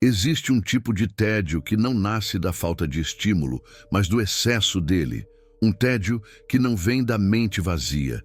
Existe um tipo de tédio que não nasce da falta de estímulo, mas do excesso dele. Um tédio que não vem da mente vazia,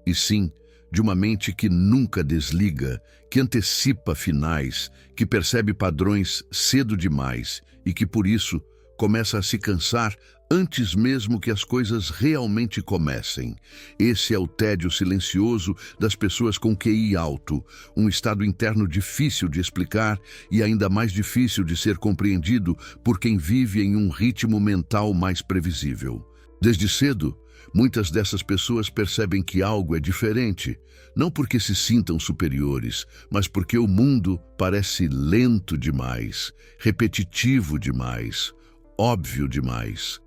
e sim de uma mente que nunca desliga, que antecipa finais, que percebe padrões cedo demais e que, por isso, começa a se cansar antes mesmo que as coisas realmente comecem. Esse é o tédio silencioso das pessoas com QI alto, um estado interno difícil de explicar e ainda mais difícil de ser compreendido por quem vive em um ritmo mental mais previsível. Desde cedo, muitas dessas pessoas percebem que algo é diferente, não porque se sintam superiores, mas porque o mundo parece lento demais, repetitivo demais, óbvio demais.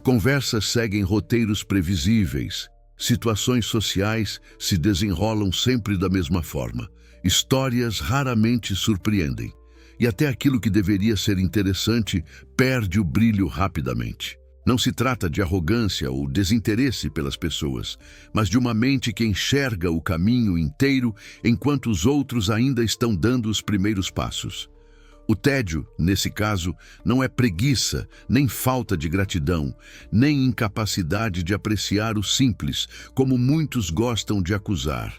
Conversas seguem roteiros previsíveis, situações sociais se desenrolam sempre da mesma forma, histórias raramente surpreendem, e até aquilo que deveria ser interessante perde o brilho rapidamente. Não se trata de arrogância ou desinteresse pelas pessoas, mas de uma mente que enxerga o caminho inteiro enquanto os outros ainda estão dando os primeiros passos. O tédio, nesse caso, não é preguiça, nem falta de gratidão, nem incapacidade de apreciar o simples, como muitos gostam de acusar.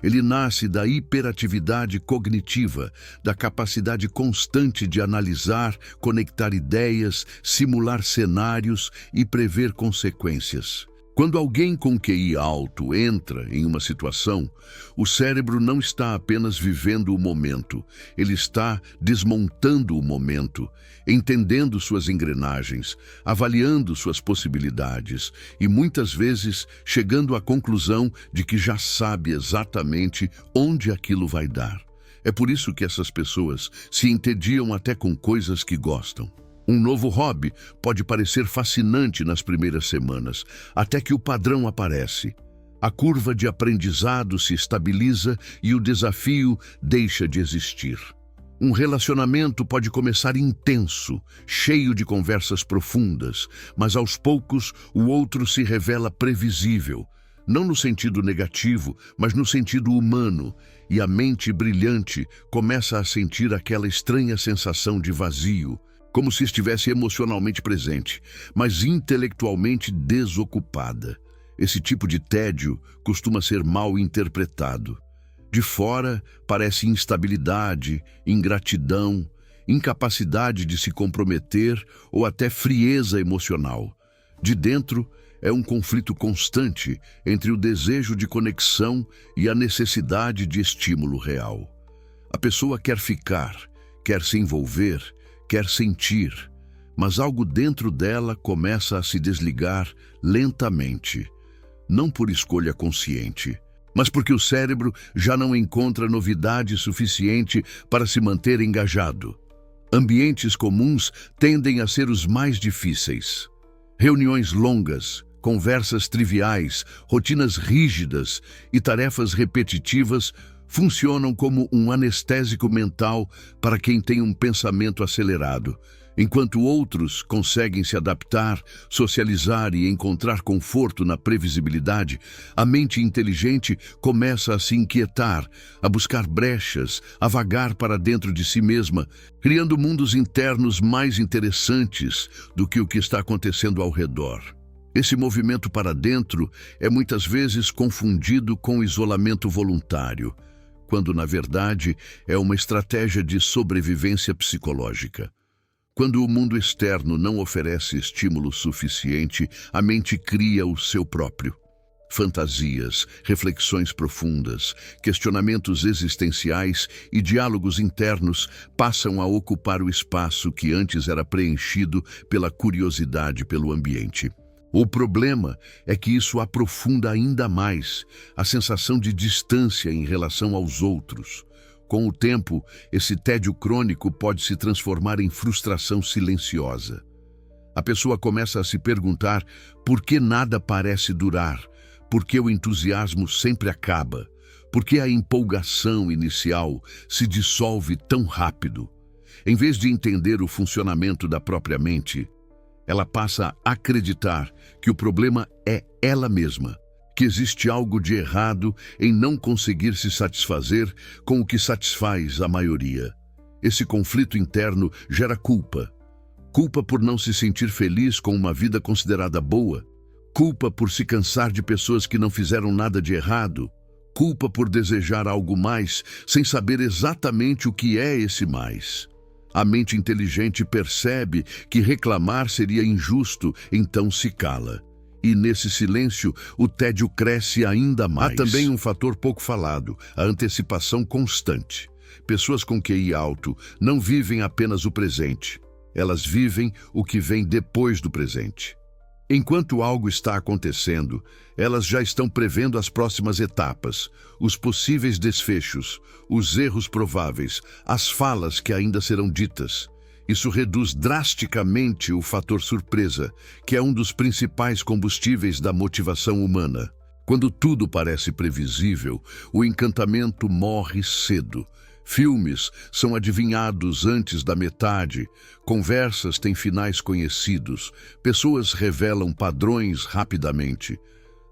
Ele nasce da hiperatividade cognitiva, da capacidade constante de analisar, conectar ideias, simular cenários e prever consequências. Quando alguém com QI alto entra em uma situação, o cérebro não está apenas vivendo o momento, ele está desmontando o momento, entendendo suas engrenagens, avaliando suas possibilidades e muitas vezes chegando à conclusão de que já sabe exatamente onde aquilo vai dar. É por isso que essas pessoas se entediam até com coisas que gostam. Um novo hobby pode parecer fascinante nas primeiras semanas, até que o padrão aparece. A curva de aprendizado se estabiliza e o desafio deixa de existir. Um relacionamento pode começar intenso, cheio de conversas profundas, mas aos poucos o outro se revela previsível, não no sentido negativo, mas no sentido humano, e a mente brilhante começa a sentir aquela estranha sensação de vazio, como se estivesse emocionalmente presente, mas intelectualmente desocupada. Esse tipo de tédio costuma ser mal interpretado. De fora, parece instabilidade, ingratidão, incapacidade de se comprometer ou até frieza emocional. De dentro, é um conflito constante entre o desejo de conexão e a necessidade de estímulo real. A pessoa quer ficar, quer se envolver, quer sentir, mas algo dentro dela começa a se desligar lentamente, não por escolha consciente, mas porque o cérebro já não encontra novidade suficiente para se manter engajado. Ambientes comuns tendem a ser os mais difíceis. Reuniões longas, conversas triviais, rotinas rígidas e tarefas repetitivas funcionam como um anestésico mental para quem tem um pensamento acelerado, enquanto outros conseguem se adaptar, socializar e encontrar conforto na previsibilidade. A mente inteligente começa a se inquietar, a buscar brechas, a vagar para dentro de si mesma, criando mundos internos mais interessantes do que o que está acontecendo ao redor. Esse movimento para dentro é muitas vezes confundido com isolamento voluntário, quando, na verdade, é uma estratégia de sobrevivência psicológica. Quando o mundo externo não oferece estímulo suficiente, a mente cria o seu próprio. Fantasias, reflexões profundas, questionamentos existenciais e diálogos internos passam a ocupar o espaço que antes era preenchido pela curiosidade pelo ambiente. O problema é que isso aprofunda ainda mais a sensação de distância em relação aos outros. Com o tempo, esse tédio crônico pode se transformar em frustração silenciosa. A pessoa começa a se perguntar por que nada parece durar, por que o entusiasmo sempre acaba, por que a empolgação inicial se dissolve tão rápido. Em vez de entender o funcionamento da própria mente, ela passa a acreditar que o problema é ela mesma, que existe algo de errado em não conseguir se satisfazer com o que satisfaz a maioria. Esse conflito interno gera culpa. Culpa por não se sentir feliz com uma vida considerada boa. Culpa por se cansar de pessoas que não fizeram nada de errado. Culpa por desejar algo mais, sem saber exatamente o que é esse mais. A mente inteligente percebe que reclamar seria injusto, então se cala. E nesse silêncio, o tédio cresce ainda mais. Há também um fator pouco falado, a antecipação constante. Pessoas com QI alto não vivem apenas o presente. Elas vivem o que vem depois do presente. Enquanto algo está acontecendo, elas já estão prevendo as próximas etapas, os possíveis desfechos, os erros prováveis, as falas que ainda serão ditas. Isso reduz drasticamente o fator surpresa, que é um dos principais combustíveis da motivação humana. Quando tudo parece previsível, o encantamento morre cedo. Filmes são adivinhados antes da metade, conversas têm finais conhecidos, pessoas revelam padrões rapidamente.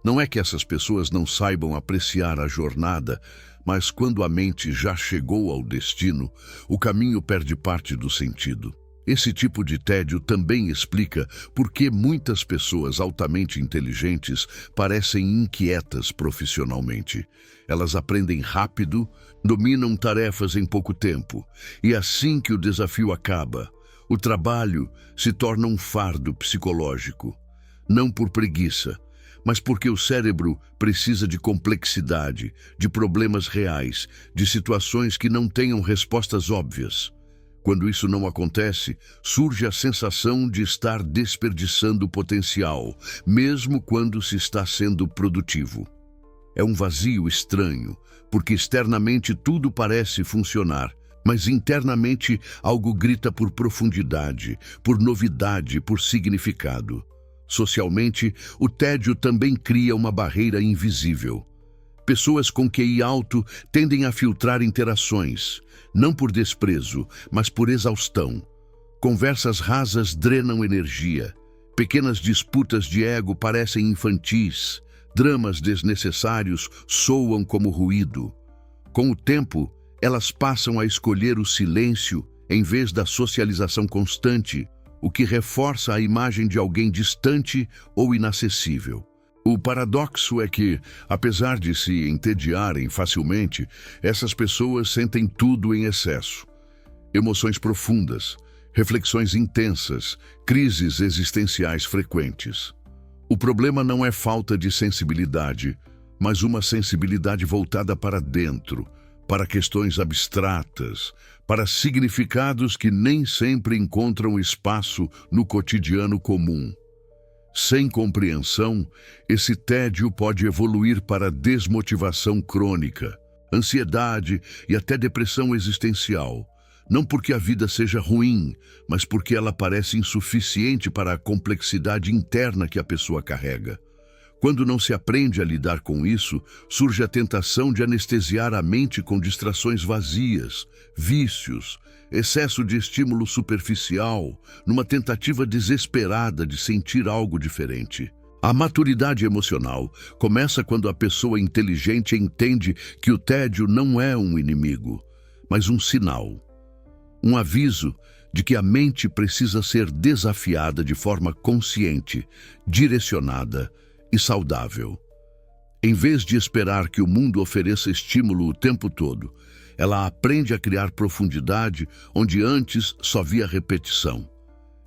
Não é que essas pessoas não saibam apreciar a jornada, mas quando a mente já chegou ao destino, o caminho perde parte do sentido. Esse tipo de tédio também explica por que muitas pessoas altamente inteligentes parecem inquietas profissionalmente. Elas aprendem rápido, dominam tarefas em pouco tempo, e assim que o desafio acaba, o trabalho se torna um fardo psicológico. Não por preguiça, mas porque o cérebro precisa de complexidade, de problemas reais, de situações que não tenham respostas óbvias. Quando isso não acontece, surge a sensação de estar desperdiçando o potencial, mesmo quando se está sendo produtivo. É um vazio estranho, porque externamente tudo parece funcionar, mas internamente algo grita por profundidade, por novidade, por significado. Socialmente, o tédio também cria uma barreira invisível. Pessoas com QI alto tendem a filtrar interações, não por desprezo, mas por exaustão. Conversas rasas drenam energia. Pequenas disputas de ego parecem infantis. Dramas desnecessários soam como ruído. Com o tempo, elas passam a escolher o silêncio em vez da socialização constante, o que reforça a imagem de alguém distante ou inacessível. O paradoxo é que, apesar de se entediarem facilmente, essas pessoas sentem tudo em excesso. Emoções profundas, reflexões intensas, crises existenciais frequentes. O problema não é falta de sensibilidade, mas uma sensibilidade voltada para dentro, para questões abstratas, para significados que nem sempre encontram espaço no cotidiano comum. Sem compreensão, esse tédio pode evoluir para desmotivação crônica, ansiedade e até depressão existencial. Não porque a vida seja ruim, mas porque ela parece insuficiente para a complexidade interna que a pessoa carrega. Quando não se aprende a lidar com isso, surge a tentação de anestesiar a mente com distrações vazias, vícios, excesso de estímulo superficial, numa tentativa desesperada de sentir algo diferente. A maturidade emocional começa quando a pessoa inteligente entende que o tédio não é um inimigo, mas um sinal. Um aviso de que a mente precisa ser desafiada de forma consciente, direcionada e saudável. Em vez de esperar que o mundo ofereça estímulo o tempo todo, ela aprende a criar profundidade onde antes só via repetição.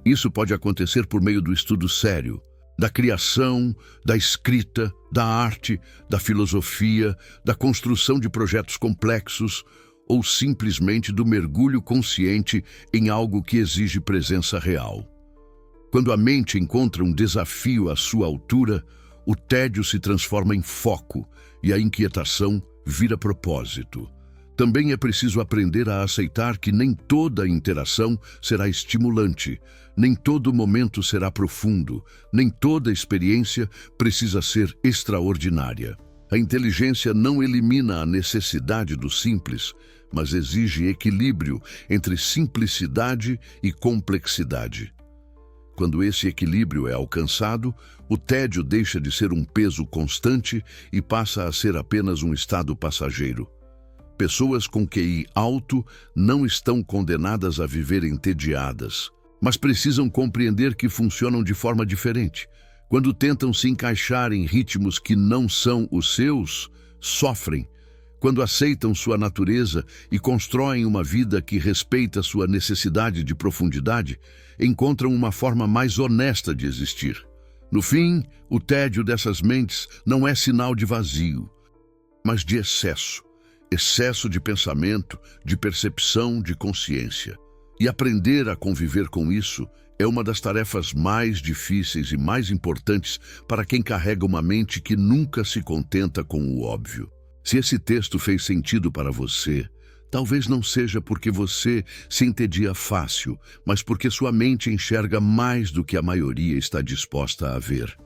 Isso pode acontecer por meio do estudo sério, da criação, da escrita, da arte, da filosofia, da construção de projetos complexos, ou simplesmente do mergulho consciente em algo que exige presença real. Quando a mente encontra um desafio à sua altura, o tédio se transforma em foco e a inquietação vira propósito. Também é preciso aprender a aceitar que nem toda interação será estimulante, nem todo momento será profundo, nem toda experiência precisa ser extraordinária. A inteligência não elimina a necessidade do simples, mas exige equilíbrio entre simplicidade e complexidade. Quando esse equilíbrio é alcançado, o tédio deixa de ser um peso constante e passa a ser apenas um estado passageiro. Pessoas com QI alto não estão condenadas a viver entediadas, mas precisam compreender que funcionam de forma diferente. Quando tentam se encaixar em ritmos que não são os seus, sofrem. Quando aceitam sua natureza e constroem uma vida que respeita sua necessidade de profundidade, encontram uma forma mais honesta de existir. No fim, o tédio dessas mentes não é sinal de vazio, mas de excesso. Excesso de pensamento, de percepção, de consciência. E aprender a conviver com isso é uma das tarefas mais difíceis e mais importantes para quem carrega uma mente que nunca se contenta com o óbvio. Se esse texto fez sentido para você, talvez não seja porque você se entedia fácil, mas porque sua mente enxerga mais do que a maioria está disposta a ver.